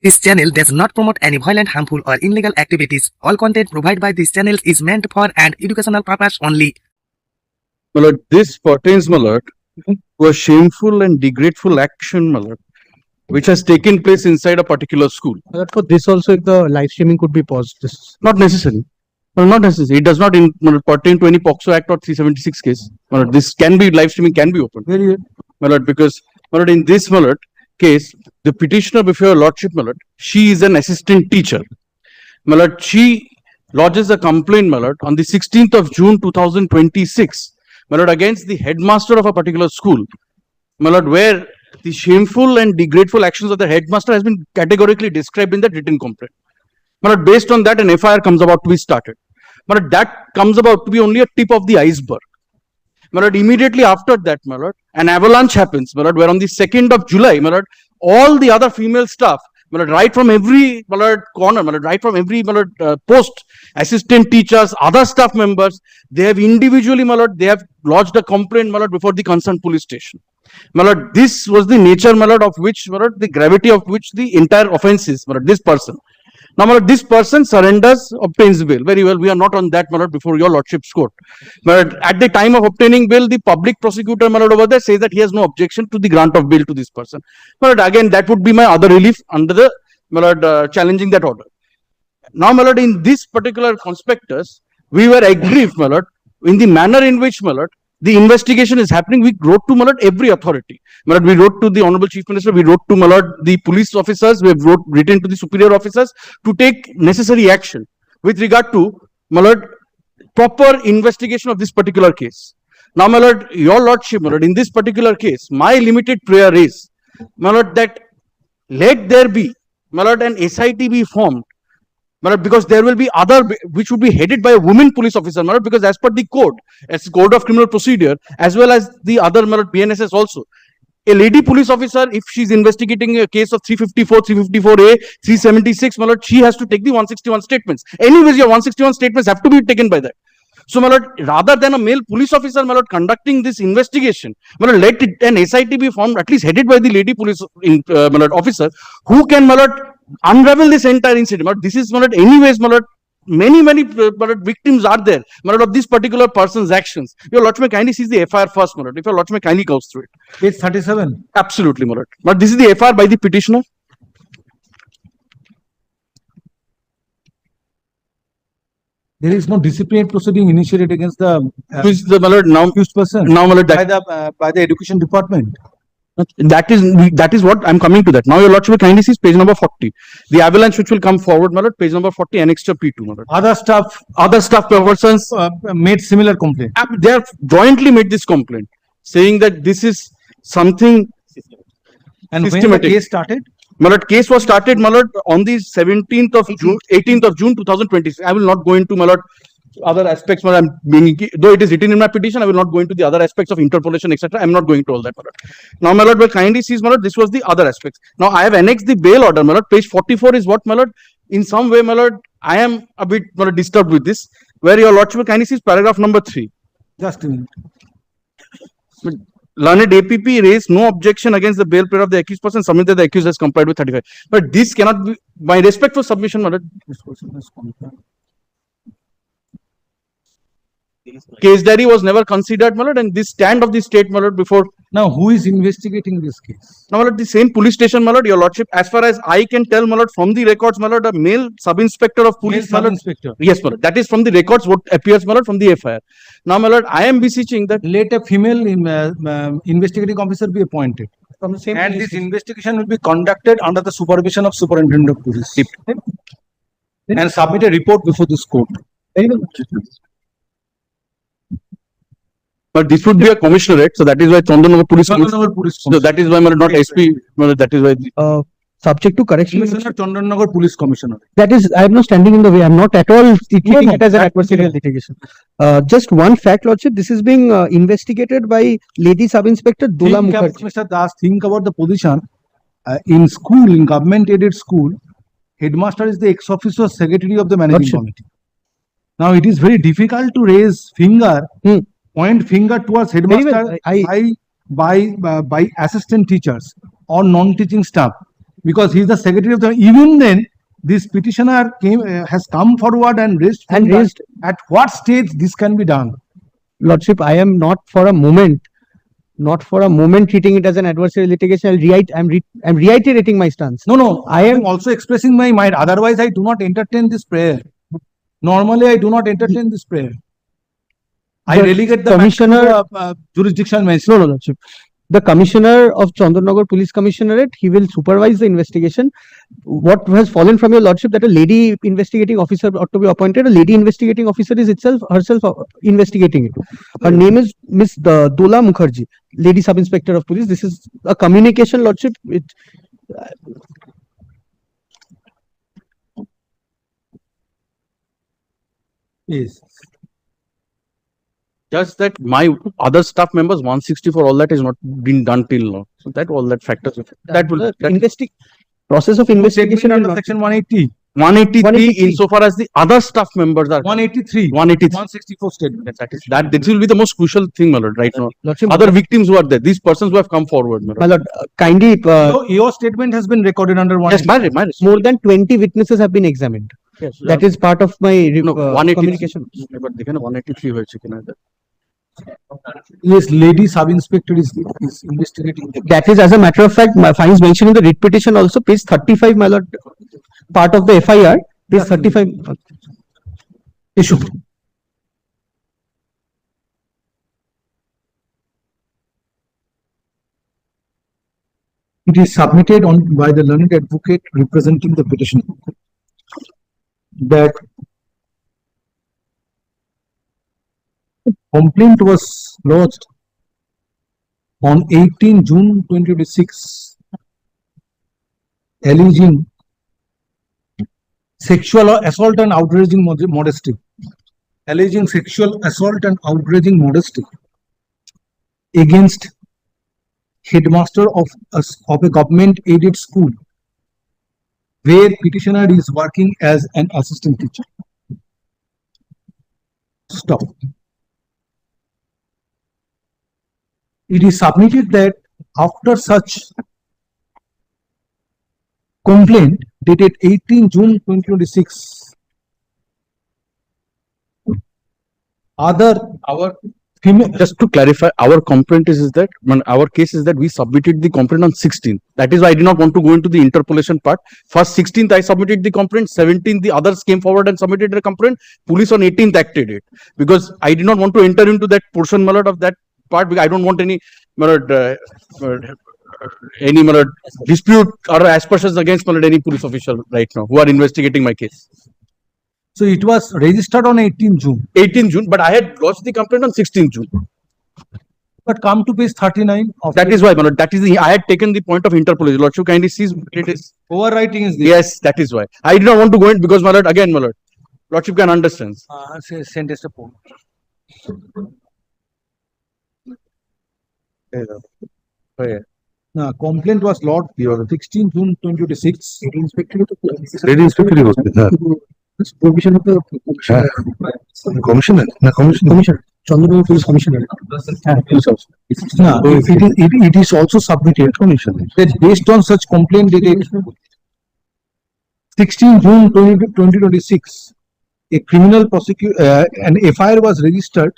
This channel does not promote any violent, harmful, or illegal activities. All content provided by this channel is meant for an educational purpose only. My lord, this pertains, my lord, to a shameful and degradeful action, my lord, which has taken place inside a particular school. For this also, if the live streaming could be paused, this Not necessary. Well, not necessary. It does not pertain to any POXO Act or 376 case. My lord, this can be, live streaming can be opened. very good. My lord, because, my lord, in this, my lord, case, the petitioner before your lordship, my lord, she is an assistant teacher. My lord, she lodges a complaint, my lord, on the 16th of June 2026, my lord, against the headmaster of a particular school, my lord, where the shameful and degradeful actions of the headmaster has been categorically described in that written complaint. My lord, based on that, an FIR comes about to be started. My lord, that comes about to be only a tip of the iceberg. My lord, immediately after that, my lord, an avalanche happens, my lord, where on the 2nd of July, my lord, all the other female staff, my lord, right from every, my lord, corner, my lord, right from every, my lord, post, assistant teachers, other staff members, they have individually, my lord, they have lodged a complaint, my lord, before the concerned police station. My lord, this was the nature, my lord, of which, my lord, the gravity of which the entire offense is, my lord, this person. Now, my lord, this person surrenders, obtains bail. Very well, we are not on that, my lord, before your lordship's court. But at the time of obtaining bail, the public prosecutor, my lord, over there says that he has no objection to the grant of bail to this person. But again, that would be my other relief under the, my lord, challenging that order. Now, my lord, in this particular conspectus, we were aggrieved, my lord, in the manner in which, my lord, the investigation is happening. We wrote to, my lord, every authority. My lord, we wrote to the Honorable Chief Minister, we wrote to, my lord, the police officers, we have written to the superior officers to take necessary action with regard to, my lord, proper investigation of this particular case. Now, my lord, your lordship, my lord, in this particular case, my limited prayer is, my lord, that let there be, my lord, an SIT be formed, my lord, because there will be other, which would be headed by a woman police officer, my lord, because as per the code, as the code of criminal procedure, as well as the other, my lord, BNSS also, a lady police officer, if she's investigating a case of 354, 354A, 376, my lord, she has to take the 161 statements. Anyways, your 161 statements have to be taken by that. So, my lord, rather than a male police officer, my lord, conducting this investigation, my lord, let an SIT be formed, at least headed by the lady police my lord, officer, who can, my lord, unravel this entire incident. My lord, this is, my lord, anyways, my lord, many, my lord, victims are there, my lord, of this particular person's actions. Your lordship may kindly sees the FIR first, my lord, if your lordship may kindly goes through it. Page 37. Absolutely, my lord. But this is the FIR by the petitioner. There is no disciplinary proceeding initiated against the Who is the, my lord, now, accused person my lord, by the education department. that is what I'm coming to that. Now, your lordship may kindly sees page number 40. The avalanche which will come forward, my lord, page number 40, annexure P2, my lord. Other staff Persons, made similar complaint. they have jointly made this complaint, saying that this is something And when the systematic. case started, My lord, case was started, my lord, on the 17th of June, 18th of June 2026. I will not go into, my lord, other aspects, my lord, though it is written in my petition, I will not go into the other aspects of interpolation, etc. I am not going to all that, my lord. Now, my lord, will kindly sees, my lord, this was the other aspects. Now, I have annexed the bail order, my lord. Page 44 is what, my lord, in some way, my lord, I am a bit, my lord, disturbed with this, where your lordship will kindly sees paragraph number 3. just a minute. Learned APP raised no objection against the bail prayer of the accused person, submitted the accused has complied with 35. But this cannot be, by respect for submission, my lord, This person has complied. case diary was never considered, my lord, and this stand of the state, my lord, before, Now, who is investigating this case? now, my lord, the same police station, my lord, your lordship, as far as I can tell, my lord, from the records, my lord, a male sub-inspector of police, my lord, Inspector. yes, my lord, that is from the records, what appears, my lord, from the FIR. Now, my lord, I am beseeching that, Let a female investigating officer be appointed. from the same And police this investigation will be conducted under the supervision of superintendent of police. And submit a report before this court. but this would be a commissionerate, so that is why Chandanagar Police, Chandanagar Police so that is why, my lord, not SP, my lord, that is why. Subject to correction. Commissioner, Chandanagar Police Commissioner. That is, I am not standing in the way. I am not at all treating it as an that- adversarial litigation. Just one fact, Lordship, this is being investigated by Lady Sub-Inspector Dula Think Mukherjee. Mr. Das, think about the position. In school, in government aided school, headmaster is the ex officio secretary of the managing Lordship. committee. Now, it is very difficult to raise finger, Hmm. point finger towards Very headmaster well. I by assistant teachers or non-teaching staff. because he is the secretary of the, even then, this petitioner has come forward and raised. At what stage this can be done? Lordship, I am not for a moment treating it as an adversary litigation. I'm reiterating my stance. No, I am also expressing my mind. Otherwise, I do not entertain this prayer. Normally, I do not entertain this prayer. I relegate the commissioner jurisdiction. No, Lordship. The commissioner of Chandanagar Police Commissionerate, he will supervise the investigation. What has fallen from your lordship that a lady investigating officer ought to be appointed. A lady investigating officer is herself investigating it. Her name is Miss Dola Mukherjee, Lady Sub Inspector of Police. This is a communication, lordship. Yes. Just that my other staff members 164, all that is not been done till now. So that all that factors. That will process of investigation under section 180. 183 insofar as the other staff members are 183. 164 statement. That this will be the most crucial thing, my lord, right now. Lordship, other victims who are there, these persons who have come forward, my lord. Kindly. Your statement has been recorded under 183. Yes, more than 20 witnesses have been examined. Yes, that is part of my communication. But 183 হয়েছে কিনা Yes, lady sub inspector is investigating. That is, as a matter of fact, my findings mentioned in the writ petition also, page 35, my lord, part of the FIR, page 35. Issue. It is submitted by the learned advocate representing the petition that complaint was lodged on 18 June 2026 alleging sexual assault and outraging modesty. Alleging sexual assault and outraging modesty against headmaster of a government aided school where petitioner is working as an assistant teacher. Stop. It is submitted that after such complaint dated 18 June 2026, just to clarify, our complaint is that our case is that we submitted the complaint on 16th. That is why I did not want to go into the interpolation part. First 16th I submitted the complaint, 17th the others came forward and submitted a complaint. Police on 18th acted it because I did not want to enter into that portion, my lord, of that part because I don't want any dispute or aspersions against any police official right now who are investigating my case. So it was registered on 18 June. 18 June, but I had lodged the complaint on 16th June. But come to page 39 of that is why, my lord, that is I had taken the point of interpolation. Lord, you kindly see it is overwriting is there. Yes, that is why. I did not want to go in because, my lord, again, my lord, lordship can understand. Send us a point. Now, complaint was lodged 16 June 2026. Lady inspector was there. Provision of the commissioner. Chandanagar Police Commissioner. It is also submitted that based on such complaint dated 16 June 2026, a criminal an FIR was registered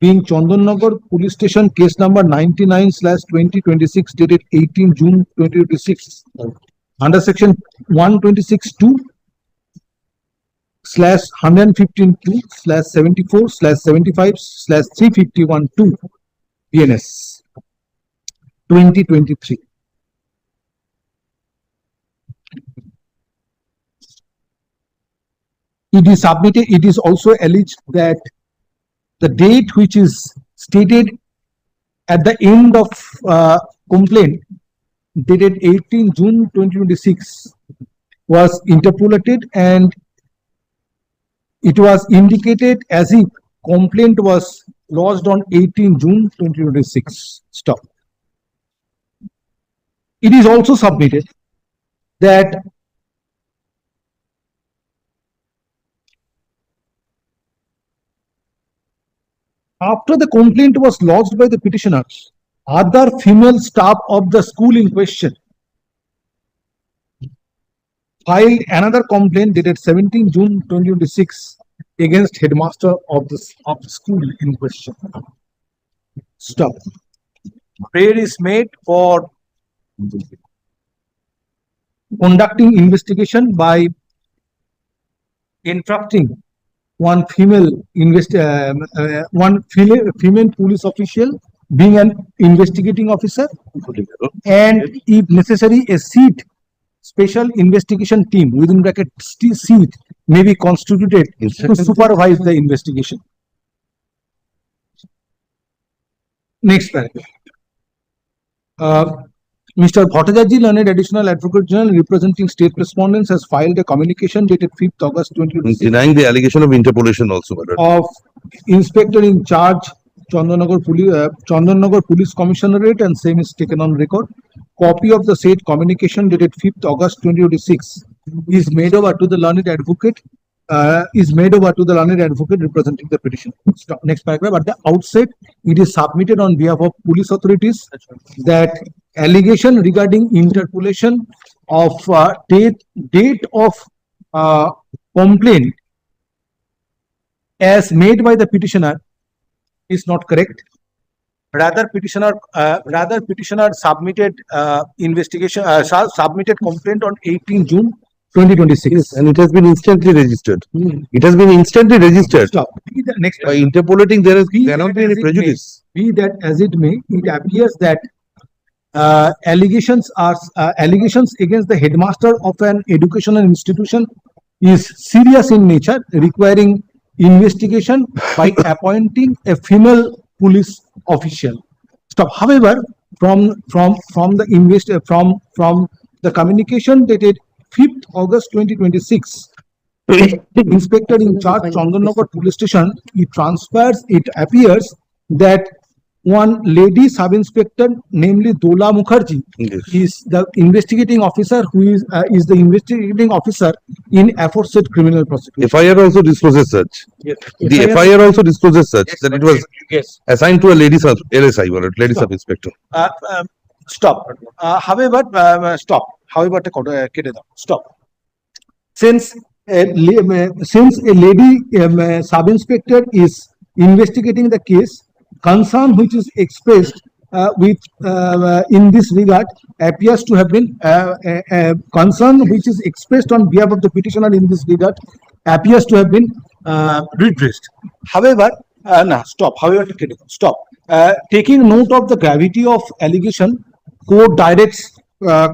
being Chandanagar Police Station case number 99/2026 dated 18 June 2026 under section 126(2)/115(2)/74/75/351(2) BNS 2023. It is submitted. It is also alleged that the date which is stated at the end of complaint dated 18 June 2026 was interpolated and it was indicated as if complaint was lodged on 18 June 2026. Stop. It is also submitted that after the complaint was lodged by the petitioner, other female staff of the school in question filed another complaint dated 17 June 2026 against headmaster of the school in question. Stop. Prayer is made for conducting investigation by instructing one female female police official being an investigating officer, and if necessary a seat special investigation team within bracket seat may be constituted to supervise the investigation. Next paragraph. Mr. Bhattacharjee, learned additional advocate general representing state respondents, has filed a communication dated 5th August 2026 Denying the allegation of interpolation also, my lord. of Inspector in charge Chandanagar Police Commissionerate, and same is taken on record. Copy of the said communication dated 5th August 2026 is made over to the learned advocate representing the petition. Stop. Next paragraph. At the outset, it is submitted on behalf of police authorities that allegation regarding interpolation of date of complaint as made by the petitioner is not correct. Rather, petitioner submitted submitted complaint on 18 June 2026. Yes, and it has been instantly registered. It has been instantly registered. Stop. Be that next By interpolating, there Be cannot that be any as it may. prejudice. Be that as it may, it appears that allegations against the headmaster of an educational institution is serious in nature, requiring investigation by appointing a female police official. Stop. However, from the communication dated 5th August 2026, Inspector in charge Chandanagar Police Station, it appears that one lady sub-inspector, namely Dola Mukherjee, Yes. is the investigating officer who is the investigating officer in aforesaid criminal prosecution. FIR also discloses such. Yes. The FIR also discloses such that it was Yes. assigned to a lady sub LSI, my lord, lady sub inspector. Stop. However, stop. However, stop. Since a lady sub-inspector is investigating the case, concern which is expressed in this regard appears to have been concern which is expressed on behalf of the petitioner in this regard appears to have been redressed. However, stop. However, stop. Taking note of the gravity of allegation, court directs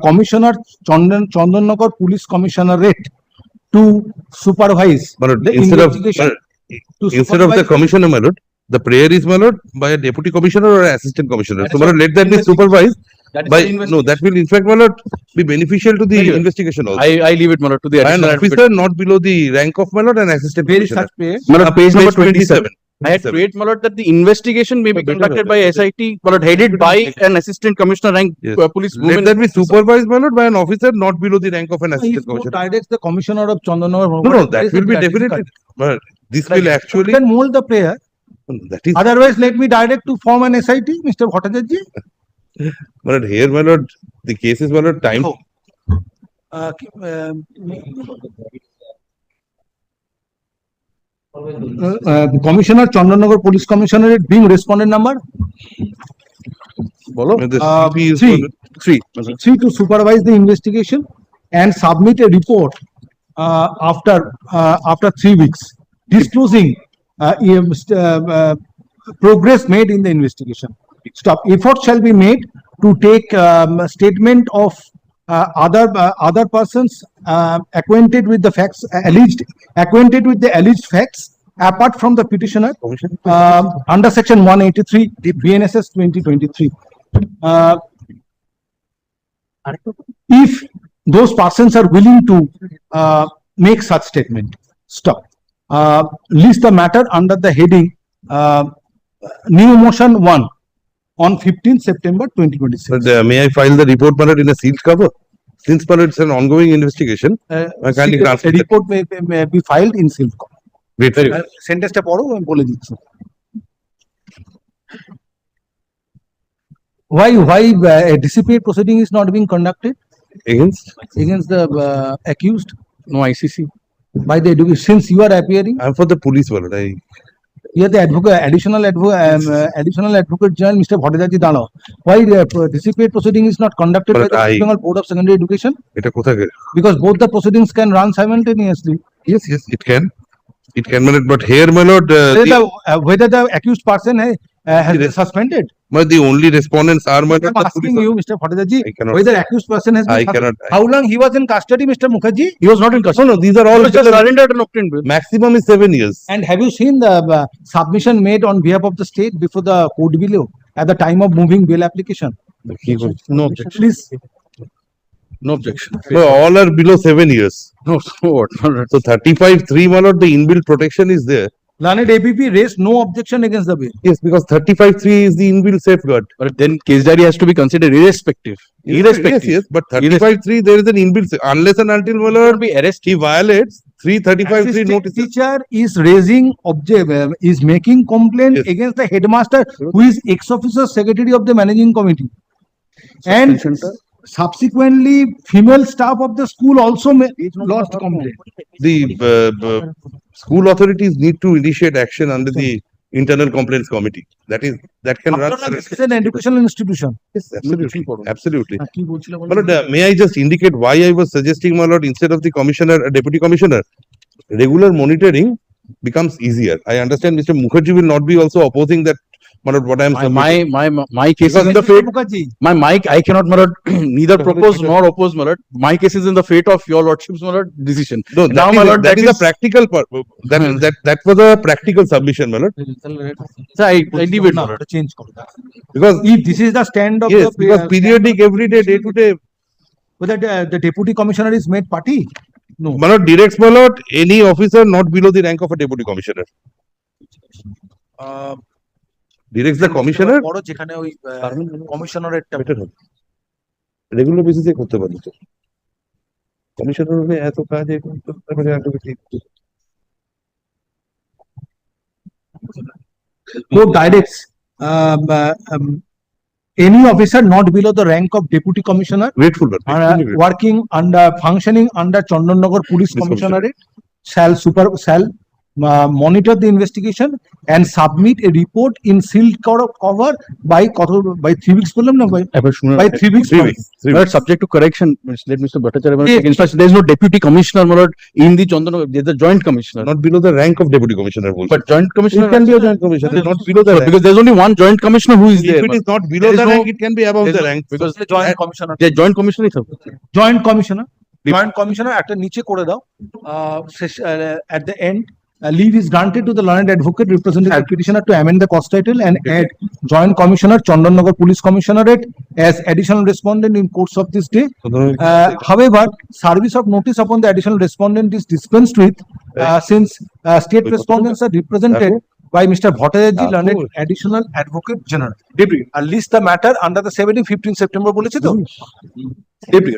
Commissioner Chandanagar Police Commissionerate to supervise But the instead of investigation. instead of the commissioner, my lord, the prayer is, my lord, by a deputy commissioner or an assistant commissioner. That So, is my lord, let that be supervised That is by the no. That will in fact, my lord, be beneficial to the Very well. investigation also. I leave it, my lord, to the By an additional officer advocate. not below the rank of, my lord, an assistant Where is commissioner. such prayer? My lord, page number 27. 27. I had prayed, my lord, that the investigation may be conducted by SIT, my lord, headed by an assistant commissioner rank Yes. police Let woman. that be supervised, my lord, by an officer not below the rank of an assistant If court commissioner. directs the commissioner of Chandanagar. No, that will be definitely. But this will actually. Can mold the prayer. That is. Otherwise, let me direct to form an SIT, Mr. Bhattacharjee. My lord, here, my lord, the case is, my lord, time. Commissioner Chandanagar Police Commissionerate being respondent number The CP is, three. Three to supervise the investigation and submit a report after 3 weeks disclosing progress made in the investigation. Stop. Effort shall be made to take statement of other persons acquainted with the facts facts apart from the petitioner under section 183 BNSS 2023. If those persons are willing to make such statement. Stop. List the matter under the heading new motion 1 on 15th September 2026. But may I file the report, my lord, in a sealed cover? Since, my lord, it's an ongoing investigation. I kindly A transfer that. report may be filed in sealed copy. Wait, very well. Sentence টা পড়ো আমি বলে দিচ্ছি why a disciplinary proceeding is not being conducted. Against? against the accused? No ICC. By the education, since you are appearing, I'm for the police, my lord. you are the advocate, additional advocate general, Mr. Bhattacharya Dano. Why the disciplinary proceeding is not conducted by But the I- West Bengal Board of Secondary Education? এটা কোথায় গেল? Because both the proceedings can run simultaneously. Yes, yes, it can. It can, my lord, but here, my lord, Whether the accused person has Yes. been suspended. the only respondents are, my lord, I'm the asking police. you, Mr. Bhattacharya, I cannot whether say. accused person has been I suspended. cannot. How long he was in custody, Mr. Mukherjee? He was not in custody. No, these are all. He was just surrendered and obtained bail. Maximum is 7 years. And have you seen the submission made on behalf of the state before the court below at the time of moving bail application? No objection. Please. No objection. No, all are below 7 years. No, so what? So 35(3), my lord, the inbuilt protection is there. Learned APP raised no objection against the bill. Yes, because 35(3) is the inbuilt safeguard. But then case diary has to be considered irrespective. Irrespective. Yes, yes, but 35(3) there is an inbuilt, unless and until, my lord, Be arrested. he violates 335(3) Assistant notices. teacher is raising is making complaint Yes. against the headmaster who is ex-officer secretary of the managing committee. And subsequently, female staff of the school also lodged complaint. The school authorities need to initiate action under the internal complaints committee. That can run. This is an educational institution. Yes, absolutely, absolutely. কি বলছিলে বলো? My lord, may I just indicate why I was suggesting, my lord, instead of the commissioner, deputy commissioner, regular monitoring becomes easier. I understand Mr. Mukherjee will not be also opposing that, my lord, what I am submitting. My case is in the Mr. fate. Mukherjee, My I cannot, my lord, neither propose nor oppose, my lord. My case is in the fate of your lordship's, my lord, decision. No, Now, my lord, that that is a is- practical, that was a practical submission, my lord, So I leave it, না, my lord. ওটা change করো। because, If this is the stand of yes, the because periodic, every day, day to day, whether the deputy commissioner is made party? No. my lord, directs, my lord, any officer not below the rank of a deputy commissioner. Directs the commissioner, বড় যেখানে ওই কমিশনারের better হবে। Regular বেসিসে করতে পারি তো। Commissioner হলে এত কাজ এখন তো তারপরে activity। court directs any officer not below the rank of deputy commissioner Grateful, but working under functioning under Chandanagar Police Police Commissionerate shall monitor the investigation and submit a report in sealed cover by 3 weeks বললাম না by 3 weeks. 3 weeks. 3 My lord, weeks. subject to correction, let Mr. Bhattacharya, my lord, Yes. take instance. There is no deputy commissioner, my lord, in the Chandanagar. There is a joint commissioner. Not below the rank of deputy commissioner. বলছি। But joint commissioner. It can be a joint commissioner, not below the So, rank. because there is only one joint commissioner who is there. If it is not below There is the no- rank, it can be above there is the no- rank. Because joint commissioner the joint commissioner is joint commissioner একটা নিচে করে দাও at the end leave is granted to the learned advocate representing the petitioner to amend the cost title and add joint commissioner Chandanagar Police Commissionerate as additional respondent in course of this day. However, service of notice upon the additional respondent is dispensed with since state respondents are represented by Mr. Bhattacharya, learned additional advocate general. Deputy, list the matter under the 15 September বলেছে তো? Deputy.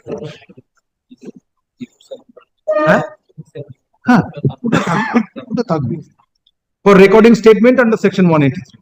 হ্যাঁ? হ্যাঁ, ওটা থাকবে। For recording statement under section 183.